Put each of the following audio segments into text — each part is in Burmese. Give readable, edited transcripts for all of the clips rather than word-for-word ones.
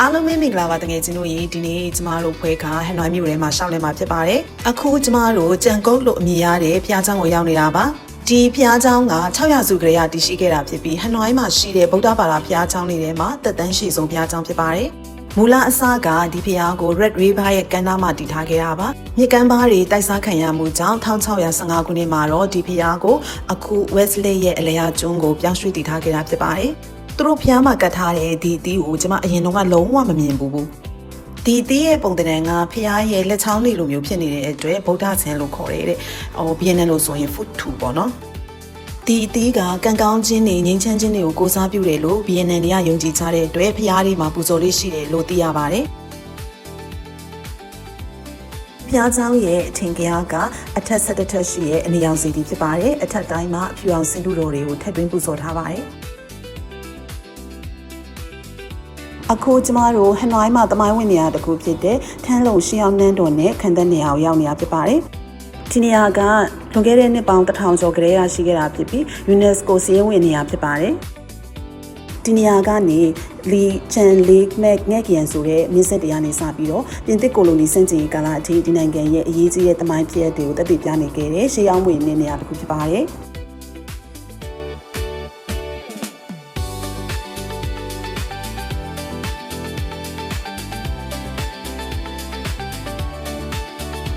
အားလုံးမင်္ဂလာပါတကယ်ချင်းတို့ရေဒီနေ့ကျမတို့ဖွဲခါဟန်နွိုင်းမြို့ထဲမှာရှောက်လဲမှာဖြစ်ပါတယ်အခုကျမတို့ကြံကုတ်လို့အမည်ရတဲ့ဖျားเจ้าကိုရောက်နေတာပါဒီဖျားเจ้าက600စုကလေးရတည်ရှိခဲ့တာဖြစ်ပြီးဟန်နွိုင်းမှာရှိတဲ့ဗုဒ္ဓဘာသာဖျားเจ้าလေးထဲမှာသက်တမ်းရှိဆုံးဖျားเจ้าဖြစ်ပါတယ်မူလအစကဒီဖျားကို Red River ရဲ့ကမ်းနားမှာတည်ထားခဲ့တာပါမြေကမ်းပါးတွေတိုက်စားခံရမှုကြောင့်1615ခုနှစ်မှာတော့ဒီဖျားကိုအခု Wesley ရဲ့အလယ်ယာကျွန်းကိုပြောင်းရွှေ့တည်ထားခဲ့တာဖြစ်ပါတယ်သူတို့ဖျားမှာကတ်ထားတဲ့ဒီတီးကိုကျွန်မအရင်တော့လုံးဝမမြင်ဘူးဒီတီးရဲ့ပုံသဏ္ဍာန်ကဖျားရဲ့လက်ချောင်းလေးလိုမျိုးဖြစ်နေတဲ့အတွက်ဗုဒ္ဓဆင်းလို့ခေါ်တဲ့ဗီယက်နမ်လို့ဆိုရင် foot to ပေါ့နော်ဒီတီးကကံကောင်းခြင်းတွေငြိမ်းချမ်းခြင်းတွေကိုကိုးစားပြုတယ်လို့ဗီယက်နမ်တွေကယုံကြည်ကြတဲ့အတွက်ဖျားလေးမှာပူဇော်လေးရှိတယ်လို့သိရပါတယ်ဖျားเจ้าရဲ့အထင်ကြီးကအထက်17ထပ်ရှိရဲ့အနေရောင်စီတီဖြစ်ပါတယ်အထက်တိုင်းမှာအဖြူအောင်စင်တူတော်တွေကိုထပ်သွင်းပူဇော်ထားပါတယ်အခုကျမတို့ဟန်နွိုင်းမှာတမိုင်းဝင်နေရာတစ်ခုဖြစ်တဲ့ထန်းလုံရှီအောင်နန်းတော်နဲ့ခန္ဓာနေရာကိုရောက်နေတာဖြစ်ပါတယ်ဒီနေရာကလွန်ခဲ့တဲ့နှစ်ပေါင်း1000ကျော်ကတည်းကရှိခဲ့တာဖြစ်ပြီး UNESCO စာရင်းဝင်နေရာဖြစ်ပါတယ်ဒီနေရာကနေလီချန်လေးမက်ငဲ့ကျန်ဆိုတဲ့မြစ်ဆက်တရားနေစပြီးတော့ပြင်သစ်ကိုလိုနီစန့်ကျင်ရေးကာလအထိဒီနိုင်ငံရဲ့အရေးကြီးတဲ့တမိုင်းဖြစ်ရပ်တွေကိုတက်တည်ပြနေခဲ့တဲ့ရှေးအောင်ဝင်နေရာတစ်ခုဖြစ်ပါတယ်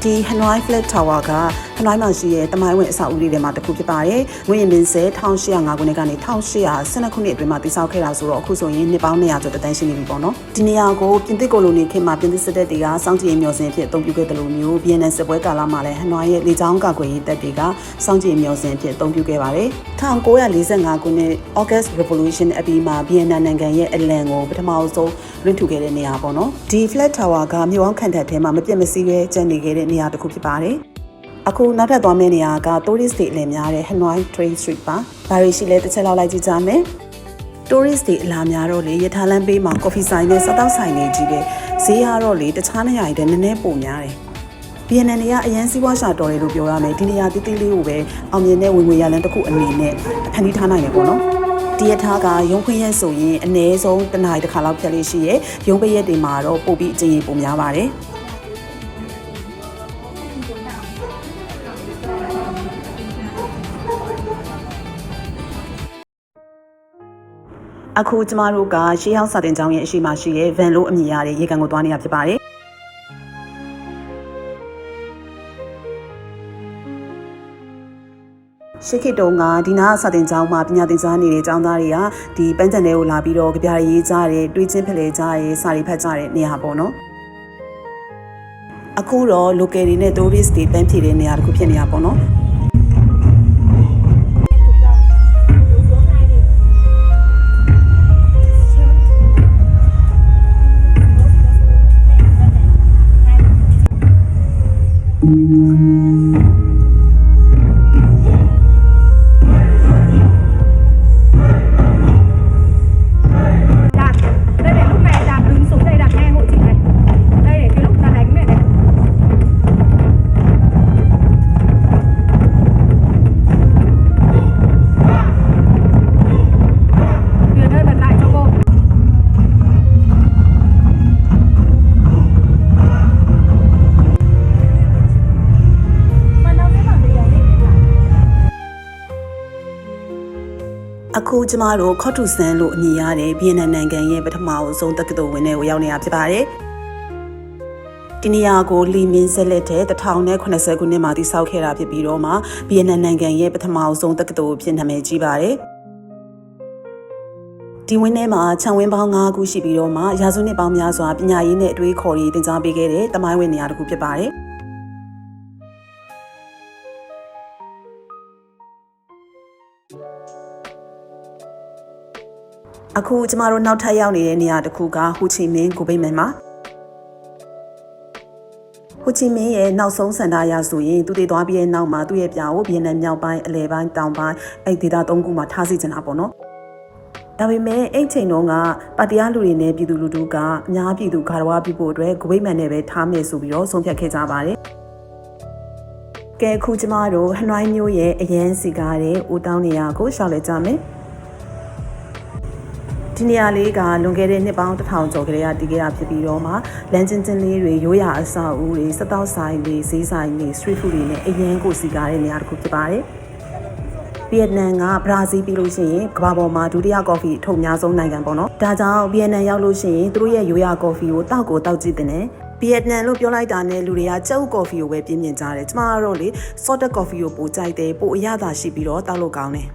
ဒီဟနွိုင်း Flat Tower ကဟနွိုင်းမှာရှိတဲ့တမိုင်းဝင်အဆောက်အဦတွေထဲမှာတစ်ခုဖြစ်ပါတယ်။ငွေရင်မင်းဆဲ1805ခုနှစ်ကနေ1812ခုနှစ်အတွင်းမှာတည်ဆောက်ခဲ့တာဆိုတော့အခုဆိုရင်နှစ်ပေါင်း200ကျော်တန်းရှိနေပြီပေါ့နော်။ဒီနေရာကိုပြင်သစ်ကိုလိုနီခေတ်မှာပြင်သစ်စစ်တပ်တွေကစောင့်ကြည့်ရေးမျှော်စင်အဖြစ်အသုံးပြုခဲ့တယ်လို့မျိုးဗီယက်နမ်စစ်ပွဲကာလမှာလည်းဟနွိုင်းရဲ့လေကြောင်းကာကွယ်ရေးတပ်တွေကစောင့်ကြည့်ရေးမျှော်စင်အဖြစ်အသုံးပြုခဲ့ပါတယ်။1945ခုနှစ် August Revolution အပြီးမှာဗီယက်နမ်နိုင်ငံရဲ့အလံကိုပထမဆုံးလွှင့်ထူခဲ့တဲ့နေရာပေါ့နော်။ဒီ Flat Tower ကမြို့အောင်ခံတပ်ထဲမှာမပြတ်မစည်းပဲကျန်နေခဲ့တဲ့နေရာတစ်ခုဖြစ်ပါတယ်အခုနောက်ထပ်သွားမယ့်နေရာက tourist တွေအလည်များတဲ့ Hanoi Train Street ပါ။ဘာတွေရှိလဲတစ်ချက်လောက်လိုက်ကြည့်ကြမယ်။ tourist တွေအလားများတော့လေရထားလမ်းဘေးမှာ coffee ဆိုင်နဲ့စားတောက်ဆိုင်တွေကြီးပဲ။ဈေးကတော့လေတခြားနေရာတွေနည်းနည်းပိုများတယ်။ဗီယက်နမ်တွေကအရန်စီးပွားရှာတော်တယ်လို့ပြောရမယ်။ဒီနေရာတိတိလေးကိုပဲအောင်မြင်တဲ့ဝင်ငွေရလမ်းတစ်ခုအနေနဲ့ဖန်တီးထားနိုင်တယ်ပေါ့နော်။ဒီရထားကရုံးခွင့်ရက်ဆိုရင်အနည်းဆုံးတစ်နာရီတစ်ခါလောက်ဖြတ်လေးရှိရဲ။ရုံးပိတ်ရက်တွေမှာတော့ပို့ပြီးအကျဉ်းကြီးပိုများပါတယ်။အခုကျမတို့ကရှေးဟောင်းစာတင်ကျောင်းရဲ့အရှိမရှိတဲ့ဗန်လို့အမည်ရတဲ့ရေကန်ကိုသွားနေရဖြစ်ပါတယ်ရှေးခေတ်တုန်းကဒီနာစာတင်ကျောင်းမှာပညာသင်ကြားနေတဲ့ကျောင်းသားတွေကဒီပန်းချန်တွေကိုလာပြီးတော့ကြပြရေးကြတယ်တွေးချင်းဖလှယ်ကြတယ်စာတွေဖတ်ကြတဲ့နေရာပေါ့နော်အခုတော့ local တွေနဲ့ tourist တွေပန်းဖြည့်တဲ့နေရာတစ်ခုဖြစ်နေတာပေါ့နော်အခုကျမတို့ခေါ့တူဆန်လို့အမည်ရတဲ့ဗီယက်နမ်နိုင်ငံရဲ့ပထမဆုံးတက္ကသိုလ်ဝင်ထဲကိုရောက်နေတာဖြစ်ပါတယ်။ဒီနေရာကိုလီမင်းဆက်လက်တဲ့1080ခုနှစ်မှာတည်ဆောက်ခဲ့တာဖြစ်ပြီးတော့မှဗီယက်နမ်နိုင်ငံရဲ့ပထမဆုံးတက္ကသိုလ်ဖြစ်နာမည်ကြီးပါတယ်။ဒီဝင်းထဲမှာခြံဝင်းပေါင်း9ခုရှိပြီးတော့မှရာစုနှစ်ပေါင်းများစွာပညာရေးနဲ့အတွေးခေါ်ရေးသင်ကြားပေးခဲ့တဲ့တမိုင်းဝင်နေရာတစ်ခုဖြစ်ပါတယ်။အခုကျမတို့နောက်ထပ်ရောက်နေတဲ့နေရာတစ်ခုကဟိုချီမင်းကိုဗိမန်မှာဟိုချီမင်းရဲ့နောက်ဆုံးစန္ဒာရဆိုရင်သူတည်သွားပြီးတဲ့နောက်မှာသူ့ရဲ့ပြာကိုဗီယက်နမ်မြောက်ပိုင်းအလယ်ပိုင်းတောင်ပိုင်းအဲ့ဒေသ3ခုမှာထားစီချင်တာပေါ့နော်ဒါပေမဲ့အဲ့ချိန်တုန်းကပါတီးလူတွေနဲ့ပြည်သူလူထုကအများပြည်သူဂါရဝပြုဖို့အတွက်ကိုဗိမန်နဲ့ပဲထားမယ်ဆိုပြီးတော့ဆုံးဖြတ်ခဲ့ကြပါတယ်ကဲအခုကျမတို့ဟနွိုင်းမျိုးရဲ့အရန်စီကားတဲ့ဦးတောင်းနေရာကိုရှောက်လဲကြမယ် ဒီနေရာလေးကလွန်ခဲ့တဲ့နှစ်ပေါင်း1000ကျော်ကလေးကတည်ခဲ့တာဖြစ်ပြီးတော့မှလမ်းချင်းချင်းလေးတွေရိုးရာအဆောက်အဦတွေစက်တောက်ဆိုင်တွေဈေးဆိုင်တွေ street food တွေနဲ့အရင်ကိုစီကားတဲ့နေရာတစ်ခုဖြစ်ပါတယ်ဗီယက်နမ်ကဘရာဇီးပြီးလို့ရှိရင်ကမ္ဘာပေါ်မှာဒုတိယကော်ဖီအထုပ်များဆုံးနိုင်ငံပေါ့နော်ဒါကြောင့်ဗီယက်နမ်ရောက်လို့ရှိရင်သူတို့ရဲ့ရိုးရာကော်ဖီကိုတောက်ကြည့်တဲ့နဲ့ဗီယက်နမ်လို့ပြောလိုက်တာနဲ့လူတွေကကြောက်ကော်ဖီကိုပဲပြင်းပြင်းကြတယ်ကျမကတော့လေ salted coffee ကိုပိုကြိုက်တယ်ပိုအရသာရှိပြီးတော့တောက်လို့ကောင်းတယ်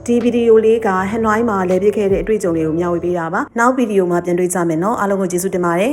ဒီဗီဒီယိုလေးကဟန်နွိုင်းမှာလဲပြခဲ့တဲ့အတွေ့အကြုံတွေကိုမျှဝေပေးတာပါနောက်ဗီဒီယိုမှာပြန်တွေ့ကြမယ်နော်အားလုံးကိုကျေးဇူးတင်ပါတယ်